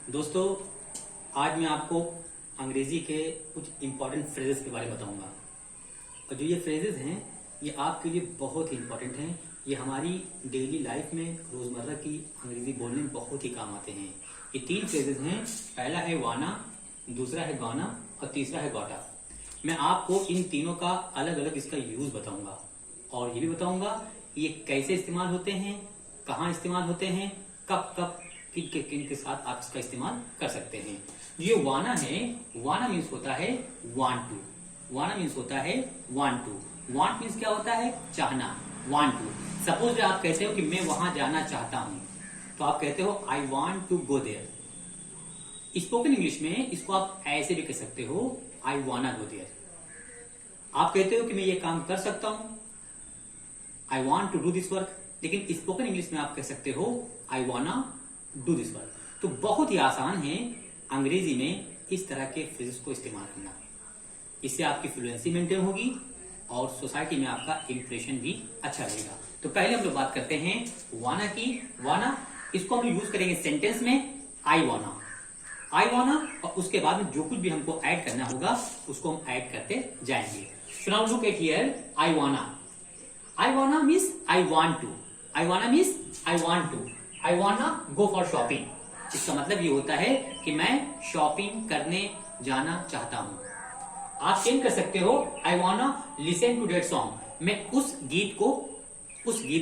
दोस्तों, आज मैं आपको अंग्रेजी के कुछ इंपॉर्टेंट फ्रेजेस के बारे में बताऊंगा। और जो ये फ्रेजेस हैं ये आपके लिए बहुत ही इंपॉर्टेंट हैं। ये हमारी डेली लाइफ में रोजमर्रा की अंग्रेजी बोलने में बहुत ही काम आते हैं। ये 3 फ्रेजेस हैं। पहला है वाना, दूसरा है गाना और तीसरा है गॉटा। मैं आपको इन तीनों का अलग अलग इसका यूज बताऊंगा और ये भी बताऊंगा ये कैसे इस्तेमाल होते हैं, कहाँ इस्तेमाल होते हैं, कब कब किन के साथ आप इसका इस्तेमाल कर सकते हैं। ये वाना है, वाना मीन्स होता है वांट टू। वाना मीन्स होता है वांट टू। वांट मीन्स क्या होता है? चाहना। Want to. सपोज आप कहते हो कि मैं वहां जाना चाहता हूं, तो आप कहते हो I want to go there. Spoken English में इसको आप ऐसे भी कह सकते हो, आई वाना गो देयर। आप कहते हो कि मैं ये काम कर सकता हूं, I want to do this work. लेकिन स्पोकन इंग्लिश में आप कह सकते हो आई वाना डू दिस वर्क। तो बहुत ही आसान है अंग्रेजी में इस तरह के फ्रेजेस को इस्तेमाल करना। इससे आपकी फ्लुएंसी मेंटेन होगी और सोसाइटी में आपका इंप्रेशन भी अच्छा रहेगा। तो पहले हम लोग बात करते हैं वाना की। वाना इसको हम यूज करेंगे सेंटेंस में, आई वाना। आई वाना और उसके बाद में जो कुछ भी हमको ऐड करना होगा उसको हम ऐड करते जाएंगे। So now look at here, I wanna. I wanna means I want to. I wanna means I want to. I wanna go for shopping. इसका मतलब ये होता है कि मैं शॉपिंग करने जाना चाहता हूं। आप चेंज कर सकते हो, I wanna listen to that song. मैं उस गीत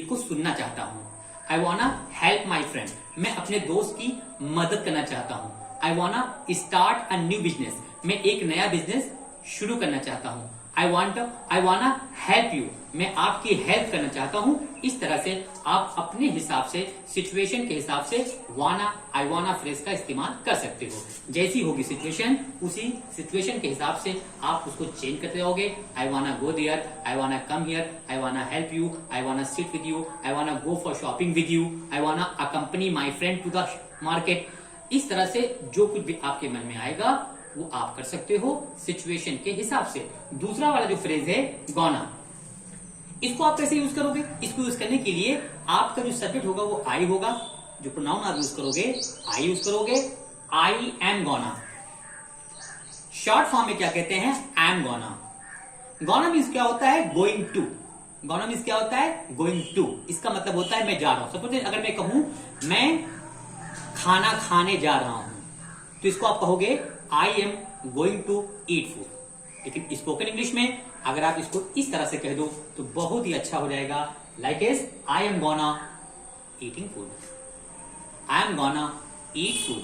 को सुनना चाहता हूं। आई वाना हेल्प माई फ्रेंड। मैं अपने दोस्त की मदद करना चाहता हूं। आई वाना स्टार्ट अ न्यू बिजनेस। मैं एक नया बिजनेस शुरू करना चाहता हूं। आई वाना हेल्प यू। मैं आपकी हेल्प करना चाहता हूं। इस तरह से आप अपने हिसाब से, सिचुएशन के हिसाब से वाना, आई वाना फ्रेज का इस्तेमाल कर सकते हो। जैसी होगी सिचुएशन, उसी सिचुएशन के हिसाब से आप उसको चेंज करते रहोगे। आई वाना गो देयर, आई वाना कम हियर, आई वाना हेल्प यू, आई वाना sit with you, I wanna go for shopping with you, I wanna accompany my friend to the market. इस तरह से जो कुछ भी आपके मन में आएगा वो आप कर सकते हो सिचुएशन के हिसाब से। दूसरा वाला जो फ्रेज है गॉना, इसको आप कैसे यूज करोगे? इसको यूज करने के लिए आपका जो सब्जेक्ट होगा वो आई होगा। जो प्रोनाउन आप यूज करोगे आई यूज करोगे। आई एम गॉना। शॉर्ट फॉर्म में क्या कहते हैं? आई एम गॉना। गॉना मीन्स क्या होता है? Going to. गॉना मीन्स क्या होता है? Going to. इसका मतलब होता है मैं जा रहा हूं। सपोज अगर मैं कहूं मैं खाना खाने जा रहा हूं, तो इसको आप कहोगे I am going to eat food. लेकिन स्पोकन इंग्लिश में अगर आप इसको इस तरह से कह दो तो बहुत ही अच्छा हो जाएगा। Like as I am gonna eating food, I am gonna eat food,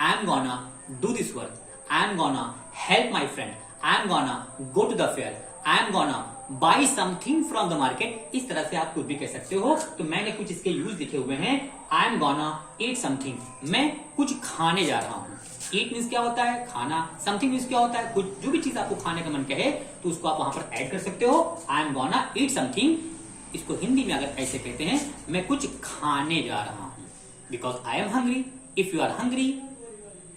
I am gonna do this work, I am gonna help my friend, I am gonna go to the fair, I am gonna buy something from the market. इस तरह से आप कुछ भी कह सकते हो। तो मैंने कुछ इसके यूज लिखे हुए हैं। आई एम गोना ईट समथिंग। मैं कुछ खाने जा रहा हूं। ईट मीन्स क्या होता है? खाना। समथिंग मीन्स क्या होता है? कुछ, जो भी चीज आपको खाने का मन कहे तो उसको आप वहां पर ऐड कर सकते हो। I am gonna eat something. इसको हिंदी में अगर ऐसे कहते हैं, मैं कुछ खाने जा रहा हूं। Because I am hungry. If you are hungry,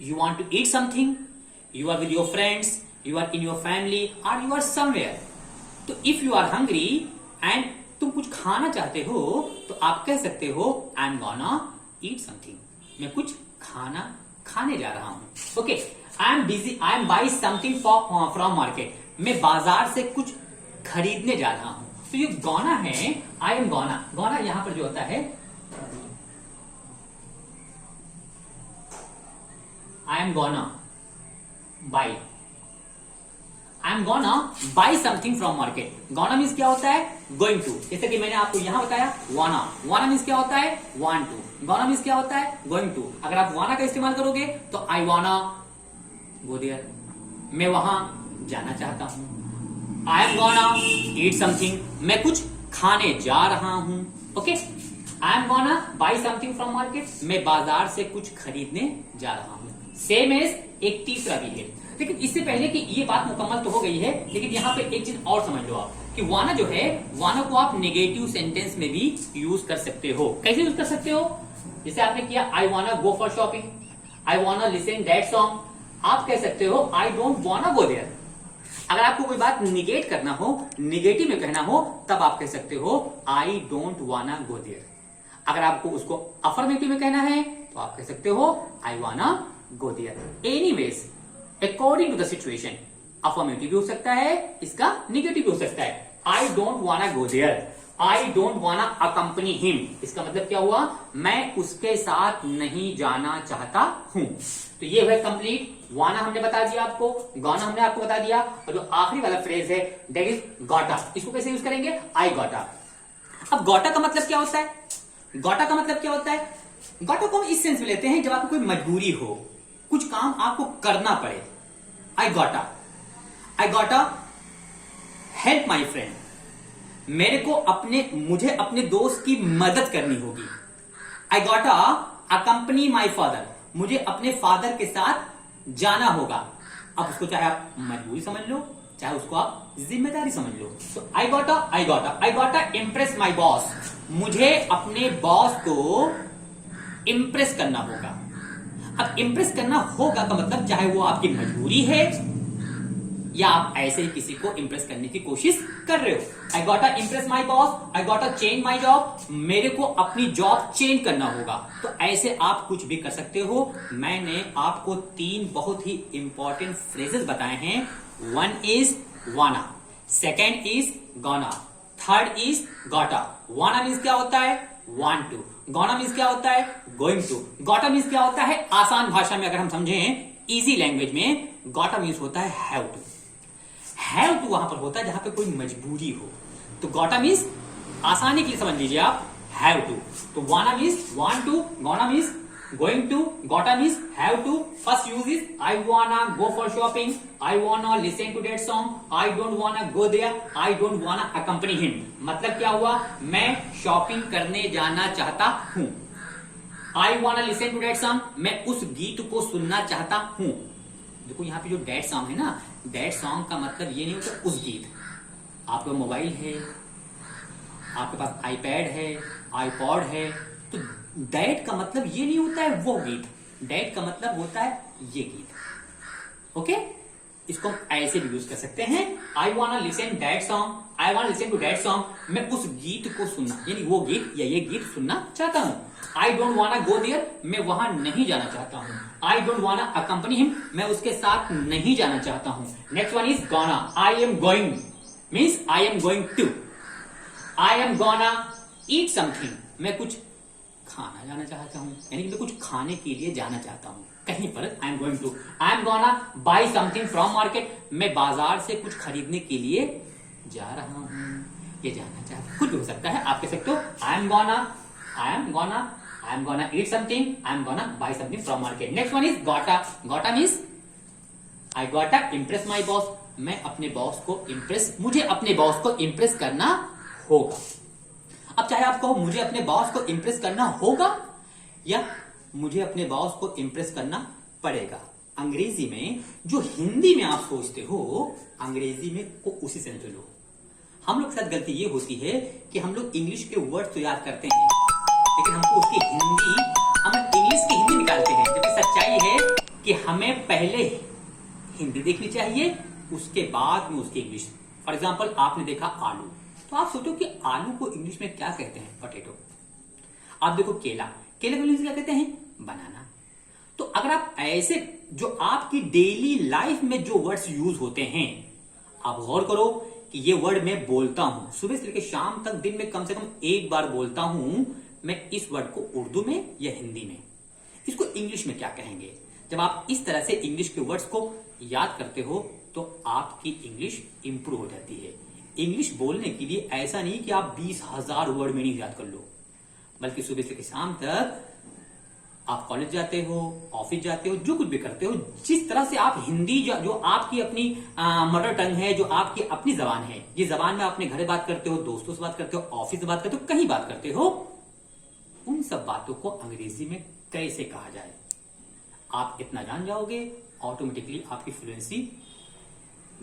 you want to eat something, you are with your friends, you are in your family और यू आर समवेयर। तो if you are hungry and तुम कुछ खाना चाहते हो तो आप कह सकते हो I am gonna eat something. मैं कुछ खाना खाने जा रहा हूं। Okay, I am busy, I am by something from market. मैं बाजार से कुछ खरीदने जा रहा हूं। तो ये गोना है, आई एम गोना। गोना यहां पर जो होता है, I am gonna buy, I am gonna buy something from market. Gonna means क्या होता है? Going to. जैसे कि मैंने आपको यहां बताया वाना। वाना मीन्स क्या होता है? Want to. गोना मीन्स क्या होता है? Going to. अगर आप वाना का इस्तेमाल करोगे तो आई वाना गो देयर। मैं वहां जाना चाहता हूं। आई एम गोना ईट समथिंग। मैं कुछ खाने जा रहा हूं। Okay, I am gonna buy something from market. मैं बाजार से कुछ खरीदने जा रहा हूं। सेम एज एक तीसरा भी है। लेकिन इससे पहले कि ये बात मुकम्मल तो हो गई है, लेकिन यहाँ पे एक चीज और समझ लो आप कि वाना जो है, वाना को आप नेगेटिव सेंटेंस में भी यूज कर सकते हो। कैसे यूज कर सकते हो? जैसे आपने किया आई wanna go for shopping, I wanna listen that song. आप कह सकते हो आई डोंट वाना गो देयर। अगर आपको कोई बात निगेट करना हो, निगेटिव में कहना हो, तब आप कह सकते हो आई डोंट वाना गो देयर। अगर आपको उसको अफर्मेटिव में कहना है तो आप कह सकते हो I wanna go there. Anyways, according to the situation, affirmative भी हो सकता है, इसका निगेटिव भी हो सकता है। आई don't wanna go there, I don't वाना अकंपनी हिम, इसका मतलब क्या हुआ, मैं उसके साथ नहीं जाना चाहता हूं। तो ये है कंप्लीट। वाना हमने बता दिया आपको, गॉना हमने आपको बता दिया, और जो आखिरी वाला फ्रेज है दैट इज गॉटा। इसको कैसे यूज करेंगे, आई गॉटा। अब गॉटा का मतलब क्या होता है, गॉटा का मतलब क्या होता है, गॉटा को हम इस सेंस में लेते हैं जब आपको कोई मजबूरी हो, कुछ काम आपको करना पड़े। आई गॉटा हेल्प माई फ्रेंड, मुझे अपने दोस्त की मदद करनी होगी। आई गॉटा अकंपनी माई फादर, मुझे अपने फादर के साथ जाना होगा। अब उसको चाहे आप मजबूरी समझ लो, चाहे उसको आप जिम्मेदारी समझ लो। तो आई गॉटा इम्प्रेस माई बॉस, मुझे अपने बॉस को इम्प्रेस करना होगा। अब इम्प्रेस करना होगा का मतलब चाहे वो आपकी मजबूरी है या आप ऐसे ही किसी को इम्प्रेस करने की कोशिश कर रहे हो। I gotta impress my boss, I gotta change my job, मेरे को अपनी जॉब चेंज करना होगा। तो ऐसे आप कुछ भी कर सकते हो। मैंने आपको 3 बहुत ही इंपॉर्टेंट फ्रेजेस बताए हैं। 1 इज वाना, 2nd is gonna, 3rd is गॉटा। वाना मीन्स क्या होता है, वांट टू। गॉना मीन्स क्या होता है, गोइंग टू। गॉटा मीन्स क्या होता है, आसान भाषा में अगर हम समझें, इजी लैंग्वेज में, गॉटा मीन्स होता है हैव टू। हैव टू वहां पर होता है जहां पे कोई मजबूरी हो। तो गॉटा मीन्स आसानी के लिए समझ लीजिए आप, हैव टू। तो wanna means want to, gonna means going to, gotta means have to. First use is I wanna go for shopping, I wanna listen to that song, I don't wanna go there, I don't वाना अकंपनी him. मतलब क्या हुआ, मैं shopping करने जाना चाहता हूं। आई wanna listen to that song, मैं उस गीत को सुनना चाहता हूं। देखो यहाँ पे जो दैट सॉन्ग है ना, दैट सॉन्ग का मतलब ये नहीं होता उस गीत। आपका मोबाइल है, आपके पास आईपैड है, आईपॉड है, तो दैट का मतलब ये नहीं होता है वो गीत। दैट का मतलब होता है ये गीत। ओके, इसको हम ऐसे भी यूज कर सकते हैं। आई wanna listen that song, I wanna listen to that song, मैं उस गीत को सुनना, यानी वो गीत या ये गीत सुनना चाहता हूं। आई डोंट वाना गो देयर, मैं वहां नहीं जाना चाहता हूं। आई डोंट वाना अकंपनी हिम, मैं उसके साथ नहीं जाना चाहता हूं। Next one is gonna, I am going means I am going to. I am gonna eat something, मैं कुछ खाना जाना चाहता हूं, यानी कि मैं कुछ खाने के लिए जाना चाहता हूं कहीं पर। I am going to. I am gonna buy something from market, मैं बाजार से कुछ खरीदने के लिए जा रहा हूं, ये जाना चाहता हूं। कुछ भी हो सकता है, आप कह सकते हो I am gonna eat something, I am gonna buy something from market. Next one is gotta. Gotta means I gotta impress my boss, मैं अपने बॉस को मुझे अपने बॉस को इम्प्रेस करना होगा। अब चाहे आप कहो मुझे अपने बॉस को इम्प्रेस करना होगा या मुझे अपने बॉस को इम्प्रेस करना पड़ेगा, अंग्रेजी में जो हिंदी में आप सोचते हो, अंग्रेजी में को उसी से लो। हम लोग के साथ गलती ये होती है कि हम लोग इंग्लिश के वर्ड तो याद करते हैं, लेकिन हमको उसकी हिंदी, हम इंग्लिश की हिंदी निकालते हैं। जबकि सच्चाई है कि हमें पहले हिंदी देखनी चाहिए, उसके बाद में उसकी इंग्लिश। फॉर एग्जाम्पल, आपने देखा आलू, तो आप सोचो कि आलू को इंग्लिश में क्या कहते हैं, पोटैटो। आप देखो केला, केले को इंग्लिश में क्या कहते हैं, बनाना। तो अगर आप ऐसे जो आपकी डेली लाइफ में जो वर्ड्स यूज होते हैं, आप गौर करो कि ये वर्ड मैं बोलता हूं, सुबह से लेकर शाम तक दिन में कम से कम एक बार बोलता हूं, मैं इस वर्ड को उर्दू में या हिंदी में, इसको इंग्लिश में क्या कहेंगे। जब आप इस तरह से इंग्लिश के वर्ड्स को याद करते हो तो आपकी इंग्लिश इंप्रूव हो जाती है। इंग्लिश बोलने के लिए ऐसा नहीं कि आप 20,000 वर्ड मीनिंग याद कर लो, बल्कि सुबह से शाम तक आप कॉलेज जाते हो, ऑफिस जाते हो, जो कुछ भी करते हो, जिस तरह से आप हिंदी जो आपकी अपनी मदर टंग है, जो आपकी अपनी जबान है, ये जबान में अपने घर बात करते हो, दोस्तों से बात करते हो, ऑफिस से बात करते हो, कहीं बात करते हो, उन सब बातों को अंग्रेजी में कैसे कहा जाए, आप इतना जान जाओगे, ऑटोमेटिकली आपकी फ्लुएंसी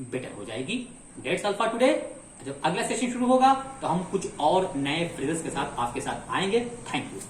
बेटर हो जाएगी। That's all for today. जब अगला सेशन शुरू होगा तो हम कुछ और नए फ्रेजेस के साथ आपके साथ आएंगे। Thank you.